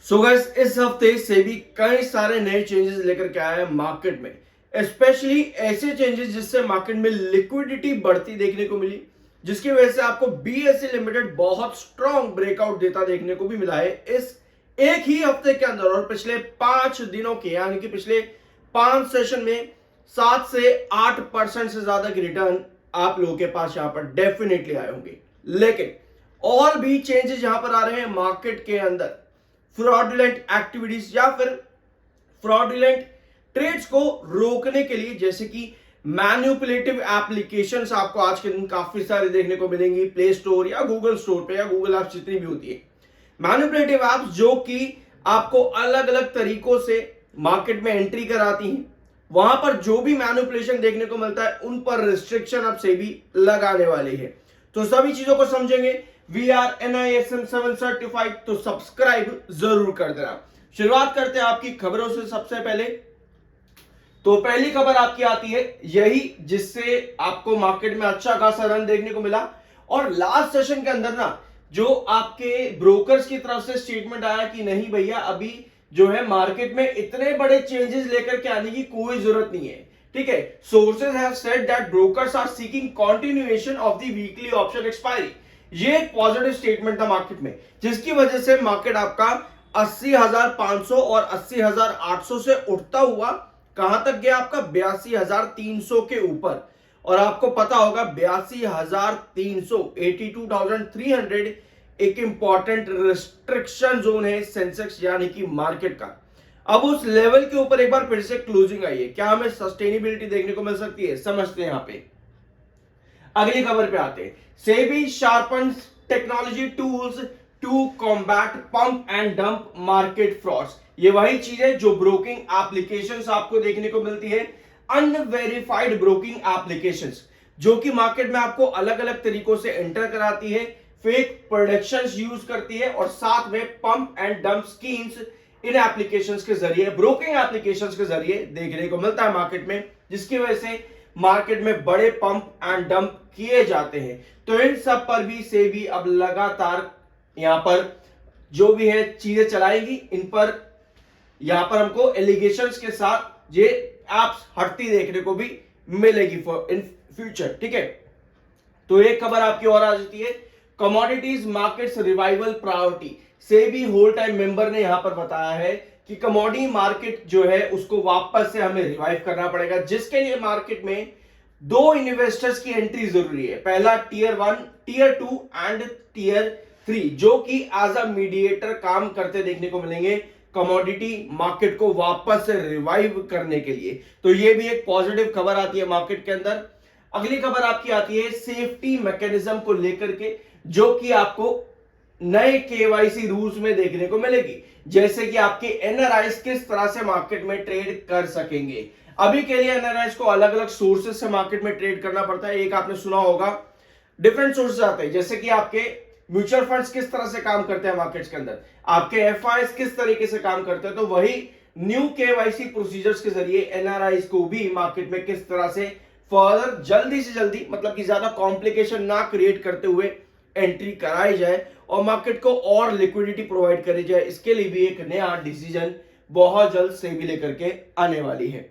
So guys, इस हफ्ते सेबी कई सारे नए चेंजेस लेकर के आया है मार्केट में। स्पेशली ऐसे चेंजेस जिससे मार्केट में लिक्विडिटी बढ़ती देखने को मिली, जिसकी वजह से आपको बीएसई लिमिटेड बहुत स्ट्रॉन्ग ब्रेकआउट देता देखने को भी मिला है इस एक ही हफ्ते के अंदर। और पिछले 5 दिनों के यानी कि पिछले 5 सेशन में 7 से 8% से ज्यादा की रिटर्न आप लोगों के पास यहां पर डेफिनेटली आए होंगे। लेकिन और भी चेंजेस यहां पर आ रहे हैं मार्केट के अंदर। फ्रॉडुलेंट एक्टिविटीज या फिर फ्रॉडुलेंट ट्रेड्स को रोकने के लिए, जैसे कि मैन्युपुलेटिव एप्लीकेशंस आपको आज के दिन काफी सारे देखने को मिलेंगी प्ले स्टोर या गूगल स्टोर पे या गूगल ऐप्स जितनी भी होती है। मैन्युपुलेटिव ऐप्स जो कि आपको अलग अलग तरीकों से मार्केट में एंट्री कराती हैं, वहां पर जो भी मैन्युपुलेशन देखने को मिलता है उन पर रिस्ट्रिक्शन अब सेबी लगाने वाली है। तो सभी चीजों को समझेंगे। वी आर NISM 7 सर्टिफाइड, तो सब्सक्राइब जरूर कर देना। शुरुआत करते हैं आपकी खबरों से। सबसे पहले तो पहली खबर आपकी आती है यही जिससे आपको मार्केट में अच्छा खासा रन देखने को मिला। और लास्ट सेशन के अंदर ना जो आपके ब्रोकर्स की तरफ से स्टेटमेंट आया कि नहीं भैया, अभी जो है मार्केट में इतने बड़े चेंजेस लेकर के आने की कोई जरूरत नहीं है। ठीक है, sources have said that brokers are seeking continuation of the weekly option expiry. ये एक पॉजिटिव स्टेटमेंट था मार्केट में, जिसकी वजह से मार्केट आपका 80,500 और 80,800 से उठता हुआ कहां तक गया, आपका 82,300 के ऊपर। और आपको पता होगा 82,300 82,300 एक इंपॉर्टेंट रिस्ट्रिक्शन जोन है सेंसेक्स यानी कि मार्केट का। अब उस लेवल के ऊपर एक बार फिर से क्लोजिंग आई है, क्या हमें सस्टेनेबिलिटी देखने को मिल सकती है, समझते हैं यहां पे। अगली खबर पे आते हैं। SEBI sharpens technology tools to combat pump and dump market frauds. ये वही चीज है जो ब्रोकिंग एप्लीकेशंस आपको देखने को मिलती है, अनवेरिफाइड ब्रोकिंग एप्लीकेशंस, जो कि मार्केट में आपको अलग अलग तरीकों से एंटर कराती है, फेक प्रोडक्शंस यूज करती है और साथ में pump and dump schemes in applications के जरिए, ब्रोकिंग एप्लीकेशंस के जरिए देखने को मिलता है मार्केट में, जिसकी वजह से मार्केट में बड़े पंप एंड डंप किए जाते हैं। तो इन सब पर भी सेबी अब लगातार यहां पर जो भी है चीजें चलाएगी। इन पर यहां पर हमको एलिगेशंस के साथ ये एप्स हटती देखने को भी मिलेगी फॉर इन फ्यूचर। ठीक है, तो एक खबर आपकी और आ जाती है, commodities markets revival priority. SEBI whole time member ने यहां पर बताया है कि कमोडिटी मार्केट जो है उसको वापस से हमें रिवाइव करना पड़ेगा, जिसके लिए मार्केट में 2 इन्वेस्टर्स की एंट्री जरूरी है। पहला टियर 1, टियर 2 एंड टियर 3, जो कि एज अ मीडिएटर काम करते देखने को मिलेंगे कमोडिटी मार्केट को वापस से रिवाइव करने के लिए। तो ये भी एक पॉजिटिव खबर आती है मार्केट के अंदर। अगली खबर आपकी आती है सेफ्टी मैकेनिज्म को लेकर के, जो कि आपको नए केवाईसी रूल्स में देखने को मिलेगी, जैसे कि आपके एनआरआईज किस तरह से मार्केट में ट्रेड कर सकेंगे। अभी के लिए एनआरआईज को अलग अलग सोर्सेज से मार्केट में ट्रेड करना पड़ता है। एक आपने सुना होगा डिफरेंट सोर्सेज आते हैं, जैसे कि आपके म्यूचुअल फंड्स किस तरह से काम करते हैं मार्केट्स के अंदर, आपके एफआईएस किस तरीके से काम करते हैं। तो वही न्यू केवाईसी प्रोसीजर्स के जरिए एनआरआईज को भी मार्केट में किस तरह से फर्दर जल्दी से जल्दी, मतलब कि ज्यादा कॉम्प्लिकेशन ना क्रिएट करते हुए एंट्री कराई जाए और मार्केट को और लिक्विडिटी प्रोवाइड करी जाए, इसके लिए भी एक नया डिसीजन बहुत जल्द सेबी लेकर के आने वाली है।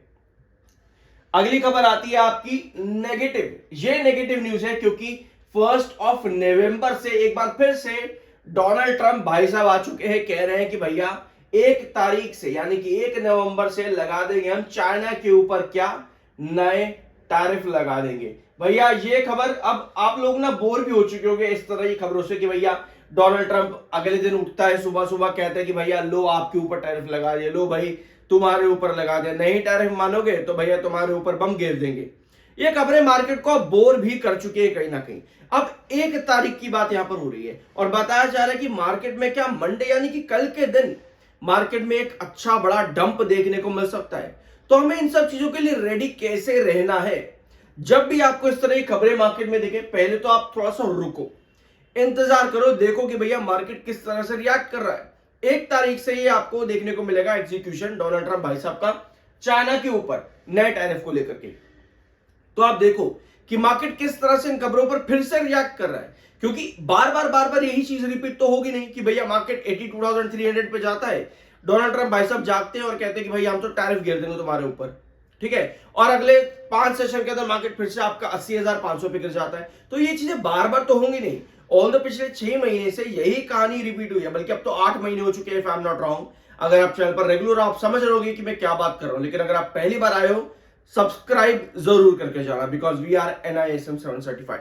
अगली खबर आती है आपकी नेगेटिव। ये नेगेटिव न्यूज है क्योंकि 1 नवंबर से एक बार फिर से डोनाल्ड ट्रंप भाई साहब आ चुके हैं, कह रहे हैं कि भैया 1 तारीख से यानी कि 1 नवंबर से लगा देंगे हम चाइना के ऊपर क्या नए टैरिफ लगा देंगे। भैया ये खबर अब आप लोग ना बोर भी हो चुके होंगे इस तरह की खबरों से कि भैया डोनाल्ड ट्रंप अगले दिन उठता है, सुबह सुबह कहता है कि भैया लो आपके ऊपर टैरिफ लगा दिया, लो भाई तुम्हारे ऊपर लगा दिया, नहीं टैरिफ मानोगे तो भैया तुम्हारे ऊपर बम गिर देंगे। ये खबरें मार्केट को बोर भी कर चुकी है कहीं ना कहीं। अब 1 तारीख की बात यहां पर हो रही है और बताया जा रहा है कि मार्केट में क्या मंडे यानी कि कल के दिन मार्केट में एक अच्छा बड़ा डंप देखने को मिल सकता है। तो हमें इन सब चीजों के लिए रेडी कैसे रहना है। जब भी आपको इस तरह की खबरें मार्केट में दिखे, पहले तो आप थोड़ा सा रुको, इंतजार करो, देखो कि भैया मार्केट किस तरह से रिएक्ट कर रहा है। 1 तारीख से ये आपको देखने को मिलेगा एग्जीक्यूशन डोनाल्ड ट्रंप भाई साहब का चाइना के ऊपर नए टैरिफ को लेकर के। तो आप देखो कि मार्केट किस तरह से इन खबरों पर फिर से रिएक्ट कर रहा है, क्योंकि बार बार यही चीज रिपीट तो होगी नहीं कि भैया मार्केट 82,300 पे जाता है, डोनाल्ड ट्रंप भाई साहब जागते हैं और कहते हैं कि भाई हम तो टैरिफ गिर देंगे तुम्हारे ऊपर, ठीक है, और अगले 5 सेशन के अंदर मार्केट फिर से आपका 80,500 पे गिर जाता है। तो ये चीजें बार बार तो होंगी नहीं। ऑल द पिछले 6 महीने से यही कहानी रिपीट हुई है, बल्कि अब तो 8 महीने हो चुके हैं if I am not wrong. अगर आप चैनल पर रेगुलर आप समझ रहोगे कि मैं क्या बात कर रहा हूं, लेकिन अगर आप पहली बार आए हो सब्सक्राइब जरूर करके जाना, because we are NISM 7 certified.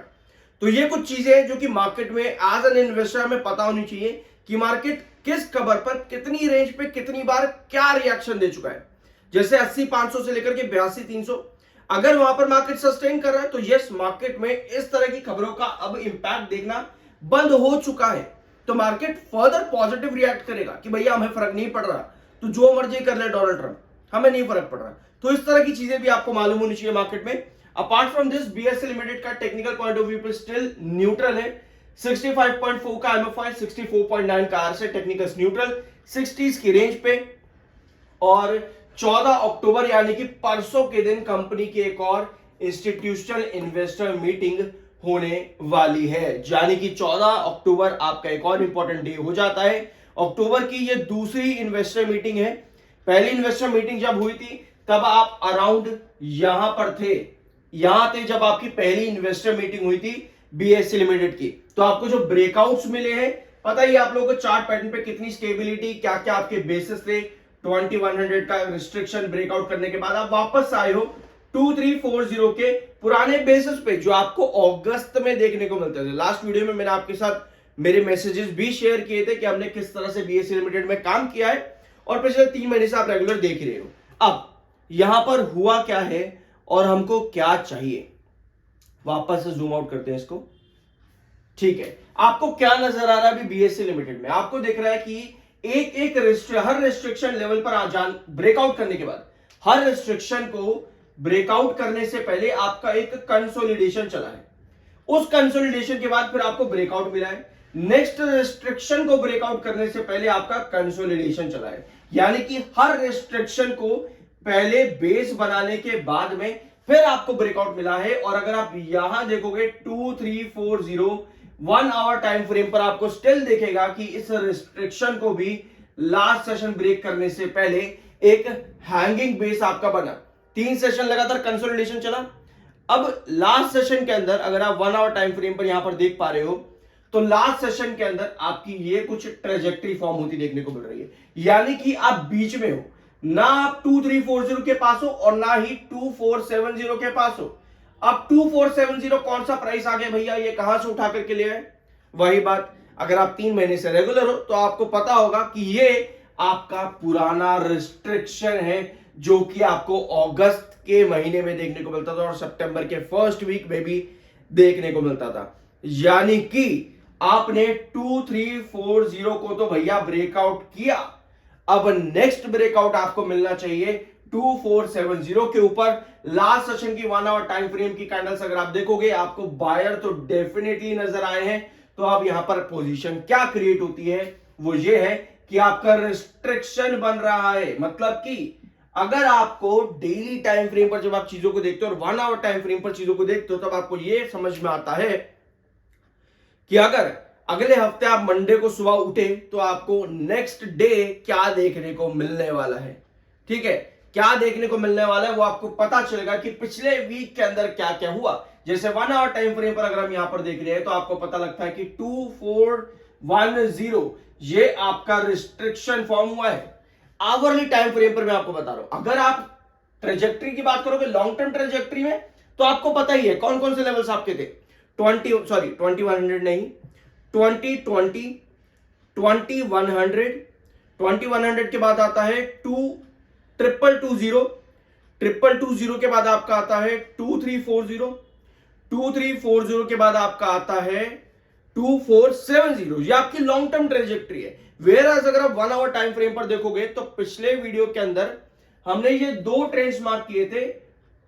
तो ये कुछ चीजें जो कि मार्केट में एज एन इन्वेस्टर हमें पता होनी चाहिए कि मार्केट किस खबर पर कितनी रेंज पे कितनी बार क्या रिएक्शन दे चुका है। जैसे 80,500 से लेकर के 82,300, अगर वहां पर मार्केट सस्टेन कर रहा है तो यस, मार्केट में इस तरह की खबरों का अब इंपैक्ट देखना बंद हो चुका है, तो मार्केट फर्दर पॉजिटिव रिएक्ट करेगा कि भैया हमें फर्क नहीं पड़ रहा, तो जो मर्जी कर ले डोनाल्ड ट्रंप, हमें नहीं फर्क पड़ रहा। तो इस तरह की चीजें भी आपको मालूम होनी चाहिए मार्केट में। Apart from this, BSE limited का टेक्निकल पॉइंट ऑफ व्यू पे स्टिल न्यूट्रल है। 65.4 का MFI, 64.9 का RSI, टेक्निकल न्यूट्रल, 60s की रेंज पे। और 14 अक्टूबर यानी कि परसों के दिन कंपनी की एक और इंस्टीट्यूशनल इन्वेस्टर मीटिंग होने वाली है, यानी कि 14 अक्टूबर आपका एक और इंपॉर्टेंट डे हो जाता है। अक्टूबर की ये दूसरी इन्वेस्टर मीटिंग है। पहली इन्वेस्टर मीटिंग जब हुई थी तब आप अराउंड यहां पर थे, यहां थे जब आपकी पहली इन्वेस्टर मीटिंग हुई थी BSE लिमिटेड की। तो आपको जो ब्रेकआउट्स मिले हैं, पता ही आप लोगों को चार्ट पैटर्न पे कितनी स्टेबिलिटी, क्या क्या आपके बेसिस थे। 2100 का रिस्ट्रिक्शन ब्रेकआउट करने के बाद आप वापस आए हो 2340 के पुराने बेसिस पे, जो आपको अगस्त में देखने को मिलते थे। लास्ट वीडियो में मैंने आपके साथ मेरे मैसेजेस भी शेयर किए थे कि हमने किस तरह से BSE लिमिटेड में काम किया है, और पिछले 3 महीने से आप रेगुलर देख रहे हो। अब यहां पर हुआ क्या है और हमको क्या चाहिए, वापस से जूम आउट करते हैं इसको। ठीक है, आपको क्या नजर आ रहा है अभी BSE लिमिटेड में? आपको दिख रहा है कि हर रिस्ट्रिक्शन लेवल पर ब्रेकआउट करने के बाद, हर रिस्ट्रिक्शन को ब्रेकआउट करने से पहले आपका एक कंसोलिडेशन चला है। उस कंसोलिडेशन के बाद फिर आपको ब्रेकआउट मिला है। नेक्स्ट रिस्ट्रिक्शन को ब्रेकआउट करने से पहले आपका कंसोलिडेशन चला है, यानी कि हर रिस्ट्रिक्शन को पहले बेस बनाने के बाद में फिर आपको ब्रेकआउट मिला है। और अगर आप यहां देखोगे 2340 1 आवर टाइम फ्रेम पर, आपको स्टिल देखेगा कि इस रिस्ट्रिक्शन को भी लास्ट सेशन ब्रेक करने से पहले एक हैंगिंग बेस आपका बना। 3 सेशन लगातार कंसोलिडेशन चला। अब लास्ट सेशन के अंदर अगर आप 1 आवर टाइम फ्रेम पर यहां पर देख पा रहे हो, तो लास्ट सेशन के अंदर आपकी ये कुछ ट्रेजेक्टरी फॉर्म होती देखने को मिल रही है, यानी कि आप बीच में हो, ना आप 2340 के पास हो और ना ही 2470 के पास हो। अब 2470 कौन सा प्राइस आ गया भैया, ये कहां से उठा करके ले आए? वही बात, अगर आप 3 महीने से रेगुलर हो तो आपको पता होगा कि ये आपका पुराना रिस्ट्रिक्शन है, जो कि आपको अगस्त के महीने में देखने को मिलता था और सितंबर के फर्स्ट वीक में भी देखने को मिलता था। यानी कि आपने 2340 को तो भैया ब्रेकआउट किया, अब नेक्स्ट ब्रेकआउट आपको मिलना चाहिए 2470 के ऊपर। लास्ट सेशन की 1 आवर टाइम फ्रेम की कैंडल्स अगर आप देखोगे, आपको बायर तो डेफिनेटली नजर आए हैं। तो अब यहां पर पोजीशन क्या क्रिएट होती है, वो ये है कि आपका रिस्ट्रिक्शन बन रहा है। मतलब कि अगर आपको डेली टाइम फ्रेम पर जब आप चीजों को देखते हो और 1 आवर टाइम फ्रेम पर चीजों को देखते हो, तब आपको यह समझ में आता है कि अगर अगले हफ्ते आप मंडे को सुबह उठे तो आपको नेक्स्ट डे क्या देखने को मिलने वाला है। ठीक है, क्या देखने को मिलने वाला है वो आपको पता चलेगा कि पिछले वीक के अंदर क्या क्या हुआ। जैसे 1 आवर टाइम फ्रेम पर अगर हम यहां पर देख रहे हैं तो आपको पता लगता है कि 2410 ये आपका रिस्ट्रिक्शन फॉर्म हुआ है। आवरली टाइम फ्रेम पर मैं आपको बता रहा हूं, अगर आप ट्रेजेक्टरी की बात करोगे लॉन्ग टर्म ट्रेजेक्टरी में, तो आपको पता ही है कौन कौन से लेवल्स आपके थे। 2100 नहीं, 2020, 2100 के बाद आता है 2220 के बाद आपका आता है 2340 के बाद आपका आता है 2470। ये आपकी लॉन्ग टर्म ट्रेजेक्टरी है। वेयर एज अगर आप 1 आवर टाइम फ्रेम पर देखोगे तो पिछले वीडियो के अंदर हमने ये 2 ट्रेंड्स मार्क किए थे,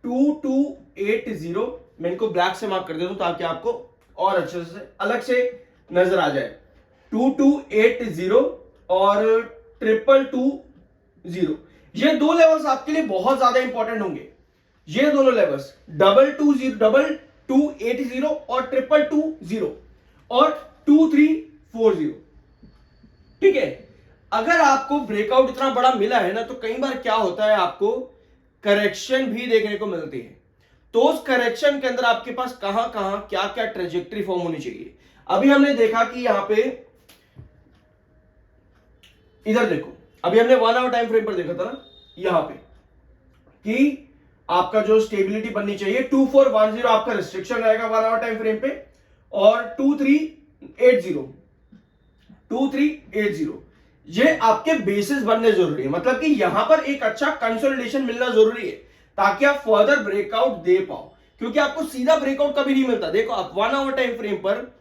2280, मैं इनको ब्लैक से मार्क कर देता हूं ताकि आपको और अच्छे से अलग से नजर आ जाए। 2280 और 2220, ये 2 लेवल्स आपके लिए बहुत ज्यादा इंपॉर्टेंट होंगे। ये दोनों लेवल्स 2280 और 2220 और 2340, ठीक है। अगर आपको ब्रेकआउट इतना बड़ा मिला है ना, तो कई बार क्या होता है, आपको करेक्शन भी देखने को मिलती है। तो उस करेक्शन के अंदर आपके पास कहां कहां क्या क्या ट्रेजेक्टरी फॉर्म होनी चाहिए। अभी हमने देखा कि यहां पे, इधर देखो, अभी हमने 1 आवर टाइम फ्रेम पर देखा था ना, यहां पे कि आपका जो स्टेबिलिटी बननी चाहिए 2410 आपका रिस्ट्रिक्शन रहेगा 1 आवर टाइम फ्रेम पे, और 2380 ये आपके बेसिस बनने जरूरी है। मतलब कि यहां पर एक अच्छा कंसोलिडेशन मिलना जरूरी है ताकि आप फर्दर ब्रेकआउट दे पाओ, क्योंकि आपको सीधा ब्रेकआउट कभी नहीं मिलता। देखो आप 1 आवर टाइम फ्रेम पर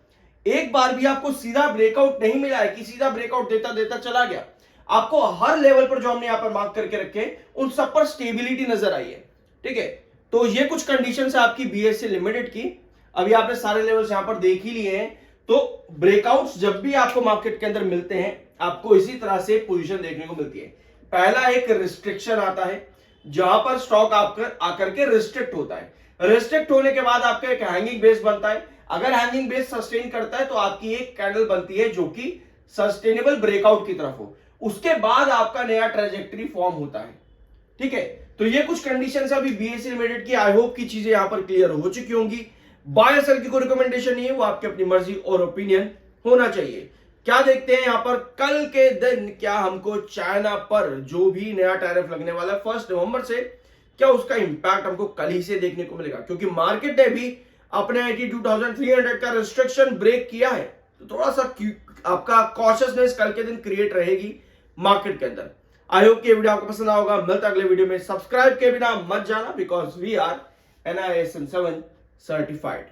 एक बार भी आपको सीधा ब्रेकआउट नहीं मिला है कि सीधा ब्रेकआउट देता देता चला गया। आपको हर लेवल पर जो हमने यहां पर मार्क करके रखे उन सब पर स्टेबिलिटी नजर आई है, ठीक है। तो ये कुछ कंडीशन है आपकी बीएससी लिमिटेड की। अभी आपने सारे लेवल्स यहां पर देख ही लिए हैं। तो ब्रेकआउट्स जब भी आपको मार्केट के अंदर मिलते हैं, आपको इसी तरह से पोजीशन देखने को मिलती है। पहला एक रिस्ट्रिक्शन आता है जहां पर स्टॉक आकर के रिस्ट्रिक्ट होता है। रिस्ट्रिक्ट होने के बाद आपका एक हैंगिंग बेस बनता है। अगर हैंगिंग बेस सस्टेन करता है तो आपकी एक कैंडल बनती है जो कि सस्टेनेबल ब्रेकआउट की तरफ हो। उसके बाद आपका नया ट्रेजेक्टरी फॉर्म होता है, ठीक है। तो ये कुछ कंडीशंस अभी बीएससी लिमिटेड की। आई होप की चीजें यहां पर क्लियर हो चुकी होंगी। बाय सेल की कोई रिकमेंडेशन नहीं है, वो आपकी अपनी मर्जी और ओपिनियन होना चाहिए। क्या देखते हैं यहां पर कल के दिन, क्या हमको चाइना पर जो भी नया टैरिफ लगने वाला है 1 नवंबर से, क्या उसका इंपैक्ट हमको कल ही से देखने को मिलेगा। क्योंकि मार्केट ने भी अपने 82,300 का रिस्ट्रिक्शन ब्रेक किया है, तो थोड़ा सा आपका कॉशियसनेस कल के दिन क्रिएट रहेगी मार्केट के अंदर। आई होप कि वीडियो आपको पसंद आया होगा। मिलता अगले वीडियो में। सब्सक्राइब के बिना मत जाना, because we are NISM 7 certified.